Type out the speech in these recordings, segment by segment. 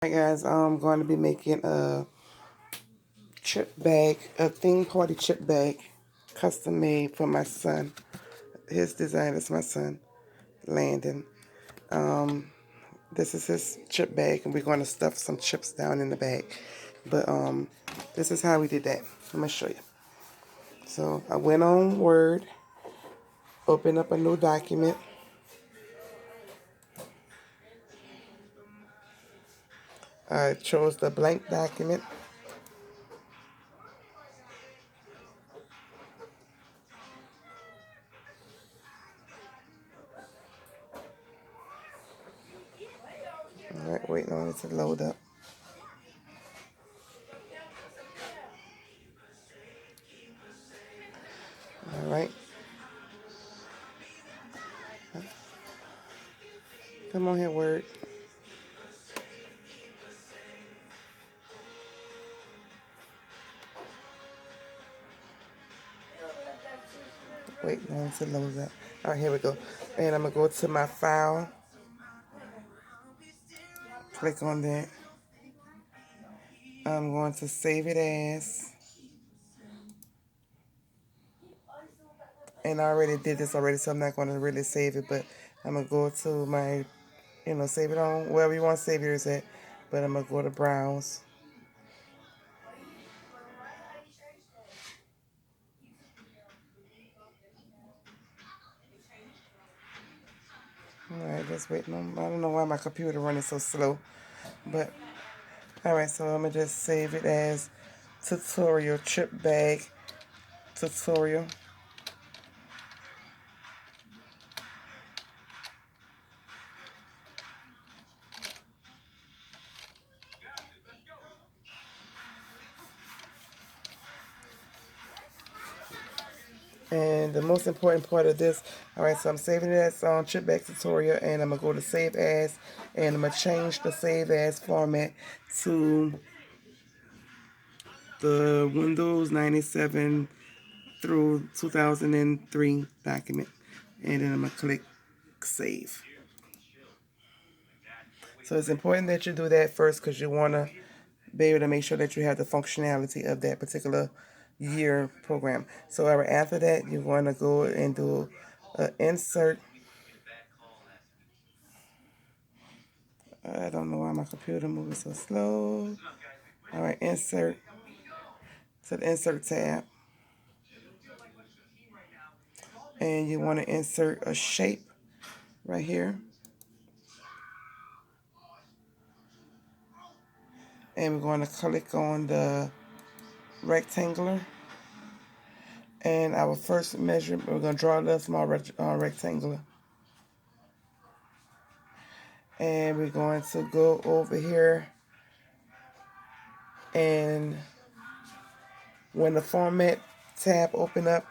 Alright guys, I'm going to be making a chip bag, a theme party chip bag, custom made for my son. His design is my son, Landon. Um, this is his chip bag, and we're going to stuff some chips down in the bag. But this is how we did that. Let me show you. So I went on Word, opened up a new document. I chose the blank document. Alright, waiting on it to load up. Alright. Come on here, Word. Waiting on it to load up. Alright, here we go. And I'm going to go to my file. Click on that. I'm going to save it as. And I already did this already, so I'm not going to really save it. But I'm going to go to my, save it on wherever you want to save yours at. But I'm going to go to Browse. Alright, just waiting on. I don't know why my computer running so slow. But, alright, so I'm going to just save it as tutorial chip bag tutorial. And the most important part of this, alright, so I'm saving it as chip bag tutorial, and I'm going to go to save as, and I'm going to change the save as format to the Windows 97 through 2003 document. And then I'm going to click save. So it's important that you do that first because you want to be able to make sure that you have the functionality of that particular year program. So after that, you want to go and do insert. I don't know why my computer moving so slow. All right, insert to the insert tab. And you want to insert a shape right here. And we're going to click on the rectangular. And our first measurement, we're going to draw a little small rectangular. And we're going to go over here. And when the format tab open up,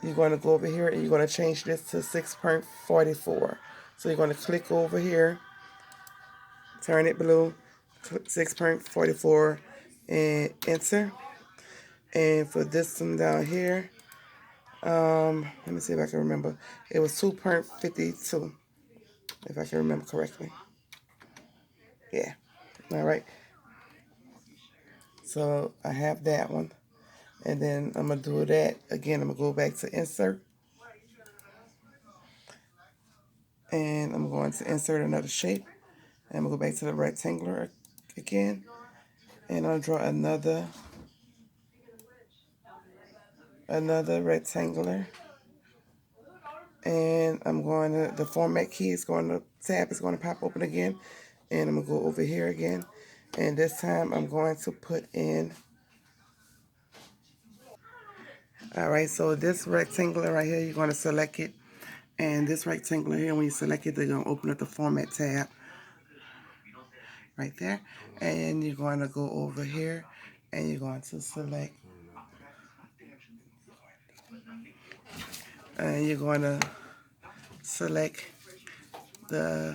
you're going to go over here and you're going to change this to 6.44. So you're going to click over here, turn it blue, 6.44, and enter. And for this one down here, let me see if I can remember. It was 2.52, if I can remember correctly. Yeah. All right. So I have that one. And then I'm going to do that again. I'm going to go back to insert. And I'm going to insert another shape. And I'm going to go back to the rectangular again. And I'll draw another rectangular. And I'm going to, the format key is going to, tab is going to pop open again. And I'm going to go over here again. And this time I'm going to put in, all right, so this rectangular right here, you're going to select it. And this rectangular here, when you select it, they're going to open up the format tab right there. And you're going to go over here and you're going to select, and you're going to select the,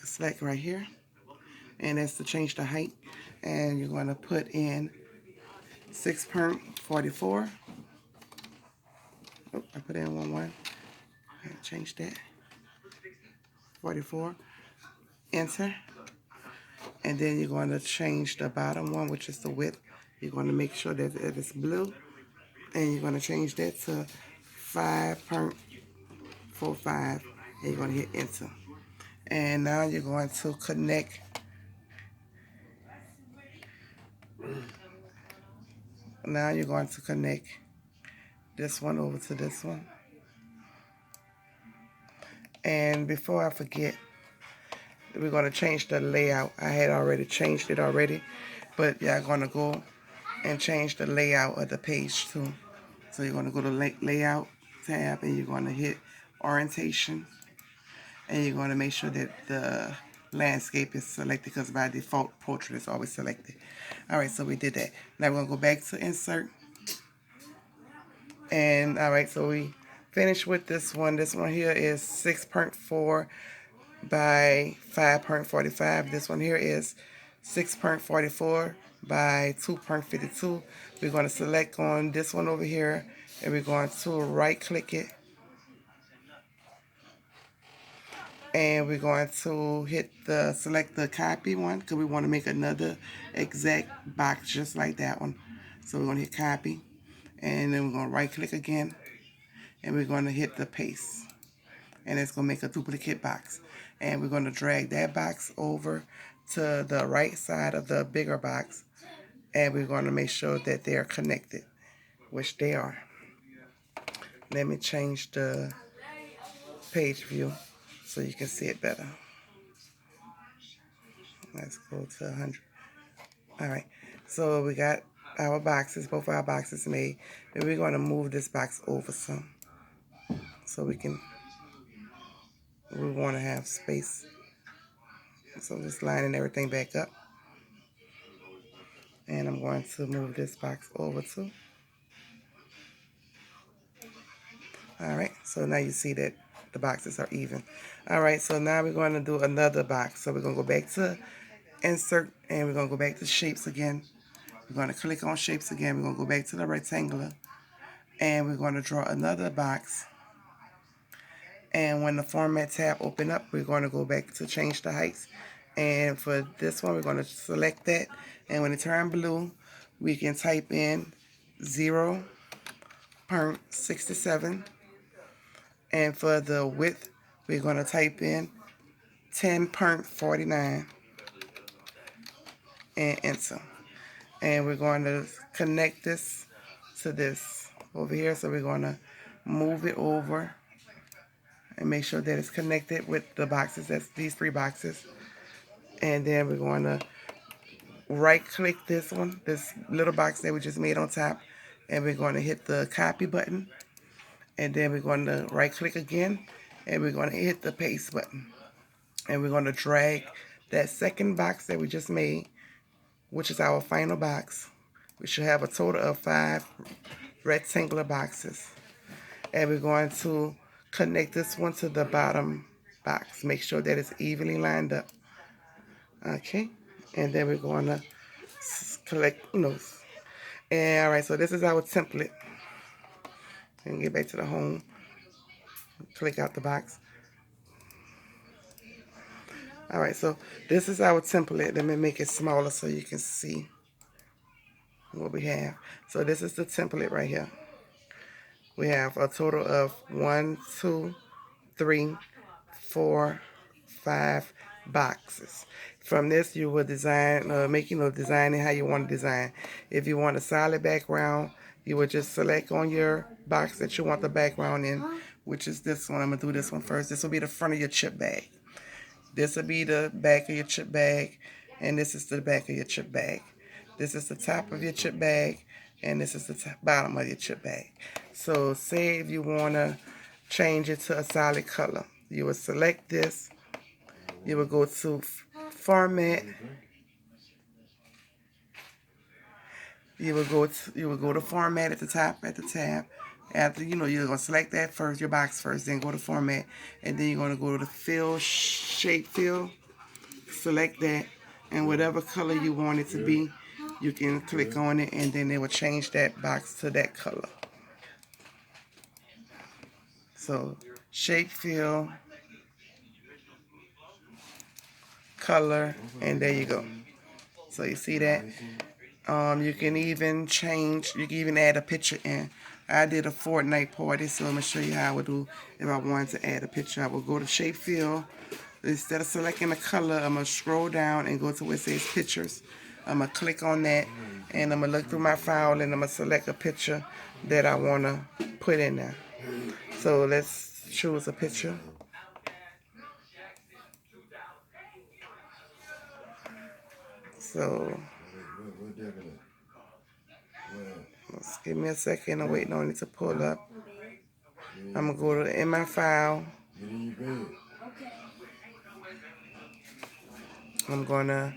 select right here. And that's to change the height. And you're going to put in 6.44. Oh, I put in 1. I change that. 44. enter, and then you're going to change the bottom one, which is the width. You're going to make sure that it is blue, and you're going to change that to 5.45, and you're going to hit enter. And now you're going to connect. Now you're going to connect this one over to this one. And before I forget, we're going to change the layout. I had already changed it already, but y'all going to go and change the layout of the page too. So you're going to go to layout tab, and you're going to hit orientation, and you're going to make sure that the landscape is selected, because by default portrait is always selected. Alright, so we did that. Now we're going to go back to insert, and alright, so we finished with this one. This one here is 6.4 by 5.45. This one here is 6.44 by 2.52. We're going to select on this one over here, and we're going to right click it, and we're going to hit the select the copy one, because we want to make another exact box just like that one. So we're going to hit copy, and then we're going to right click again, and we're going to hit the paste, and it's going to make a duplicate box, and we're going to drag that box over to the right side of the bigger box, and we're going to make sure that they're connected, which they are. Let me change the page view so you can see it better. Let's go to 100. Alright, so we got our boxes, both our boxes made. And we're going to move this box over some, so we want to have space. So just lining everything back up. And I'm going to move this box over too. Alright, so now you see that the boxes are even. Alright, so now we're going to do another box. So we're going to go back to insert, and we're going to go back to shapes again. We're going to click on shapes again. We're going to go back to the rectangular, and we're going to draw another box. And when the format tab open up, we're going to go back to change the heights. And for this one, we're going to select that. And when it turns blue, we can type in 0.67. And for the width, we're going to type in 10.49 and enter. And we're going to connect this to this over here. So we're going to move it over and make sure that it's connected with the boxes. That's these three boxes. And then we're going to right click this one, this little box that we just made on top, and we're going to hit the copy button, and then we're going to right click again, and we're going to hit the paste button, and we're going to drag that second box that we just made, which is our final box. We should have a total of 5 rectangular boxes, and we're going to connect this one to the bottom box. Make sure that it's evenly lined up. Okay, and then we're going to collect, and all right, so this is our template. And get back to the home, click out the box. All right, so this is our template. Let me make it smaller so you can see what we have. So this is the template right here. We have a total of 1, 2, 3, 4, 5 boxes. From this, you will design, designing how you want to design. If you want a solid background, you would just select on your box that you want the background in, which is this one. I'm going to do this one first. This will be the front of your chip bag. This will be the back of your chip bag, and this is the back of your chip bag. This is the top of your chip bag, and this is the bottom of your chip bag. So say if you want to change it to a solid color, you would select this. You would go to format. You would go to format at the top, at the tab. After you're gonna select that first, your box first, then go to format, and then you're gonna go to the fill, shape fill. Select that, and whatever color you want it to be, you can click on it, and then it will change that box to that color. So shape fill, color, and there you go. So you see that? You can even change, you can even add a picture in. I did a Fortnite party, so I'm going to show you how I would do if I wanted to add a picture. I would go to shape fill. Instead of selecting the color, I'm going to scroll down and go to where it says pictures. I'm going to click on that, and I'm going to look through my file, and I'm going to select a picture that I want to put in there. So let's choose a picture. So let's give me a second. I'm waiting on it to pull up. I'm going to go to in my file. I'm going to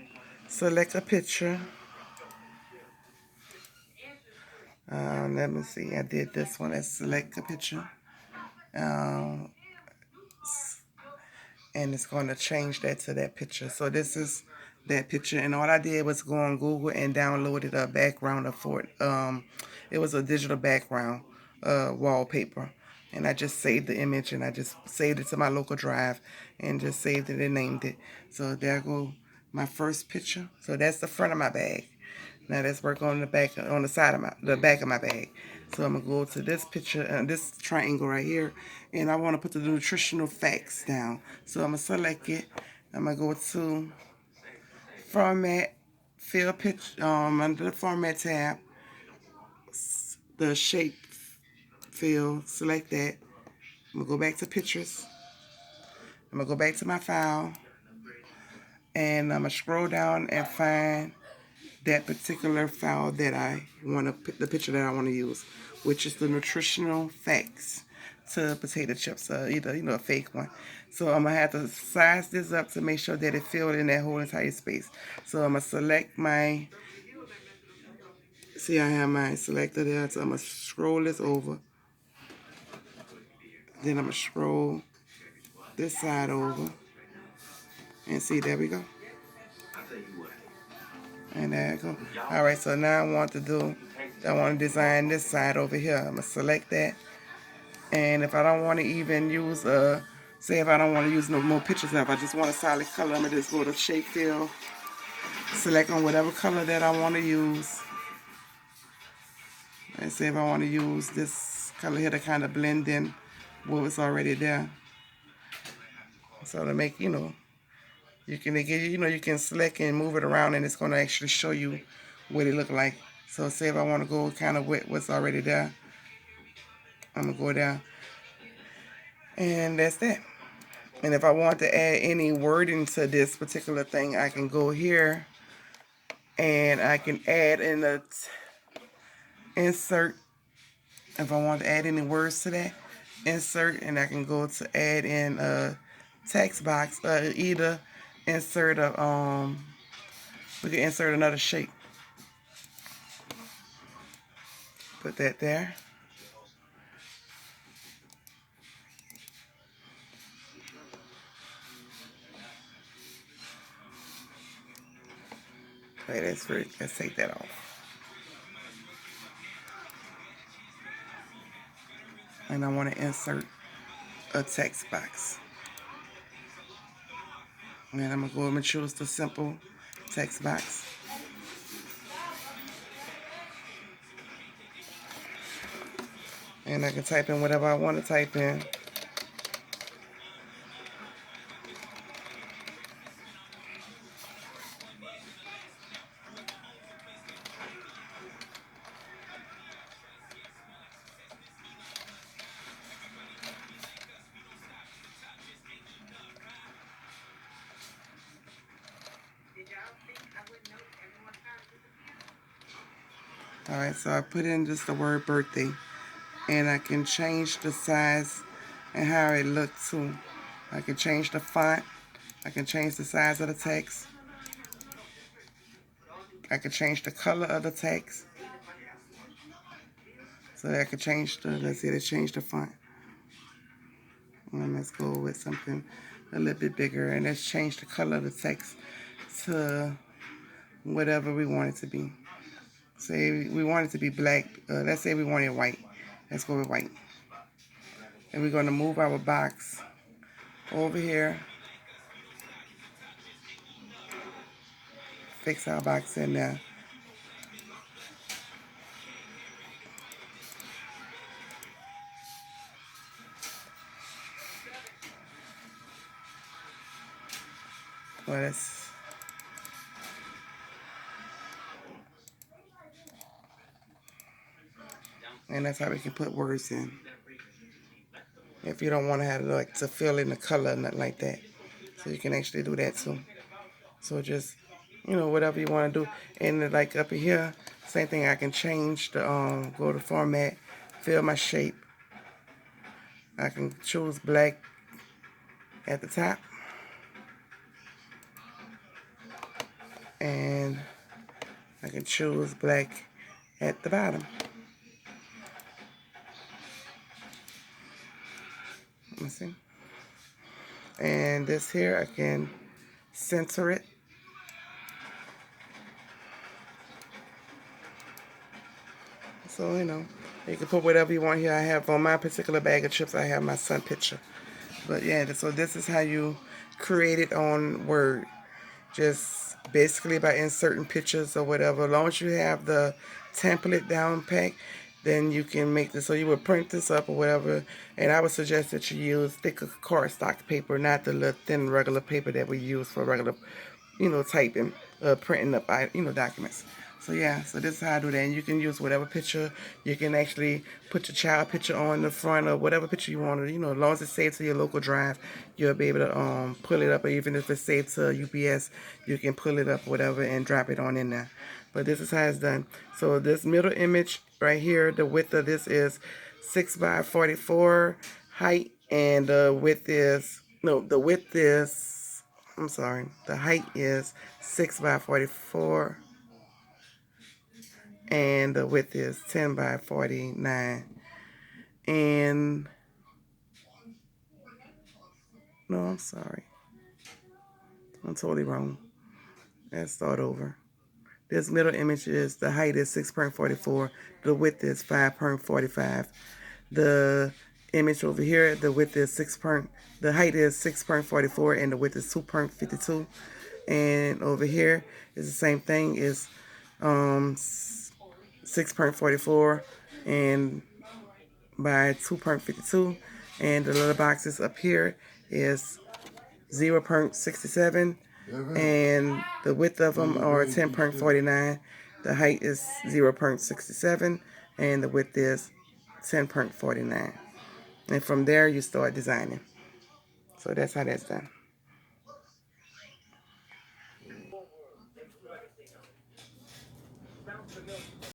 select a picture. Let me see. I did this one. Let's select a picture. Um, and it's going to change that to that picture. So this is that picture. And all I did was go on Google and downloaded a background for it. It was a digital background wallpaper. And I just saved the image and I just saved it to my local drive and just saved it and named it. So there go my first picture. So that's the front of my bag. Now let's work on the back, on the side of the back of my bag. So I'm gonna go to this picture, this triangle right here, and I want to put the nutritional facts down. So I'm gonna select it. I'm gonna go to Format, Fill Picture, under the Format tab, the Shape Fill, select that. I'm gonna go back to Pictures. I'm gonna go back to my file, and I'm gonna scroll down and find that particular file that I want to put the picture that I want to use, which is the nutritional facts to potato chips, either a fake one. So I'm gonna have to size this up to make sure that it filled in that whole entire space. So I'm gonna select my. See, I have mine selected there. So I'm gonna scroll this over. Then I'm gonna scroll this side over, and see, there we go. And there you go. All right, so now I want to design this side over here. I'm gonna select that. And if I don't want to even use say if I don't want to use no more pictures, if I just want a solid color, I'm gonna just go to shape fill, select on whatever color that I want to use. And say if I want to use this color here to kind of blend in what was already there. So to make, you can get, you can select and move it around, and it's gonna actually show you what it look like. So say if I want to go kind of with what's already there, I'm gonna go down, and that's that. And if I want to add any wording to this particular thing, I can go here and I can add in the insert. If I want to add any words to that, insert, and I can go to add in a text box. Either insert we can insert another shape. Put that there. Wait, let's take that off. And I want to insert a text box. And I'm going to go and choose the simple text box. And I can type in whatever I want to type in. Alright, so I put in just the word birthday, and I can change the size and how it looks too. I can change the font, I can change the size of the text, I can change the color of the text, so I can change let's see, let's change the font. And let's go with something a little bit bigger, and let's change the color of the text to whatever we want it to be. Say we want it to be black. Let's say we want it white. Let's go with white. And we're going to move our box over here. fix our box in there. Well, that's how we can put words in. If you don't want to have like to fill in the color, nothing like that. So you can actually do that too. So just, whatever you want to do. And like up in here, same thing. I can change the go to format, fill my shape. I can choose black at the top, and I can choose black at the bottom. Let me see. And this here, I can center it. So, you can put whatever you want here. I have on my particular bag of chips, I have my son picture. But yeah, so this is how you create it on Word. Just basically by inserting pictures or whatever. As long as you have the template down pack, then you can make this. So you would print this up or whatever. And I would suggest that you use thicker cardstock paper, not the little thin regular paper that we use for regular, typing, printing up, documents. So yeah, so this is how I do that. And you can use whatever picture. You can actually put your child picture on the front or whatever picture you want. As long as it's saved to your local drive, you'll be able to pull it up. Or even if it's saved to UPS, you can pull it up, whatever, and drop it on in there. But this is how it's done. So this middle image right here, the width of this is 6 by 44 height, and the width is I'm sorry, the height is 6 by 44, and the width is 10 by 49. And no, I'm sorry, I'm totally wrong. Let's start over. This middle image is, the height is 6.44, the width is 5.45. The image over here, the width is the height is 6.44 and the width is 2.52. And over here is the same thing, is 6.44 and by 2.52. And the little boxes up here is 0.67, and the width of them are 10.49. The height is 0.67, and the width is 10.49. And from there, you start designing. So that's how that's done.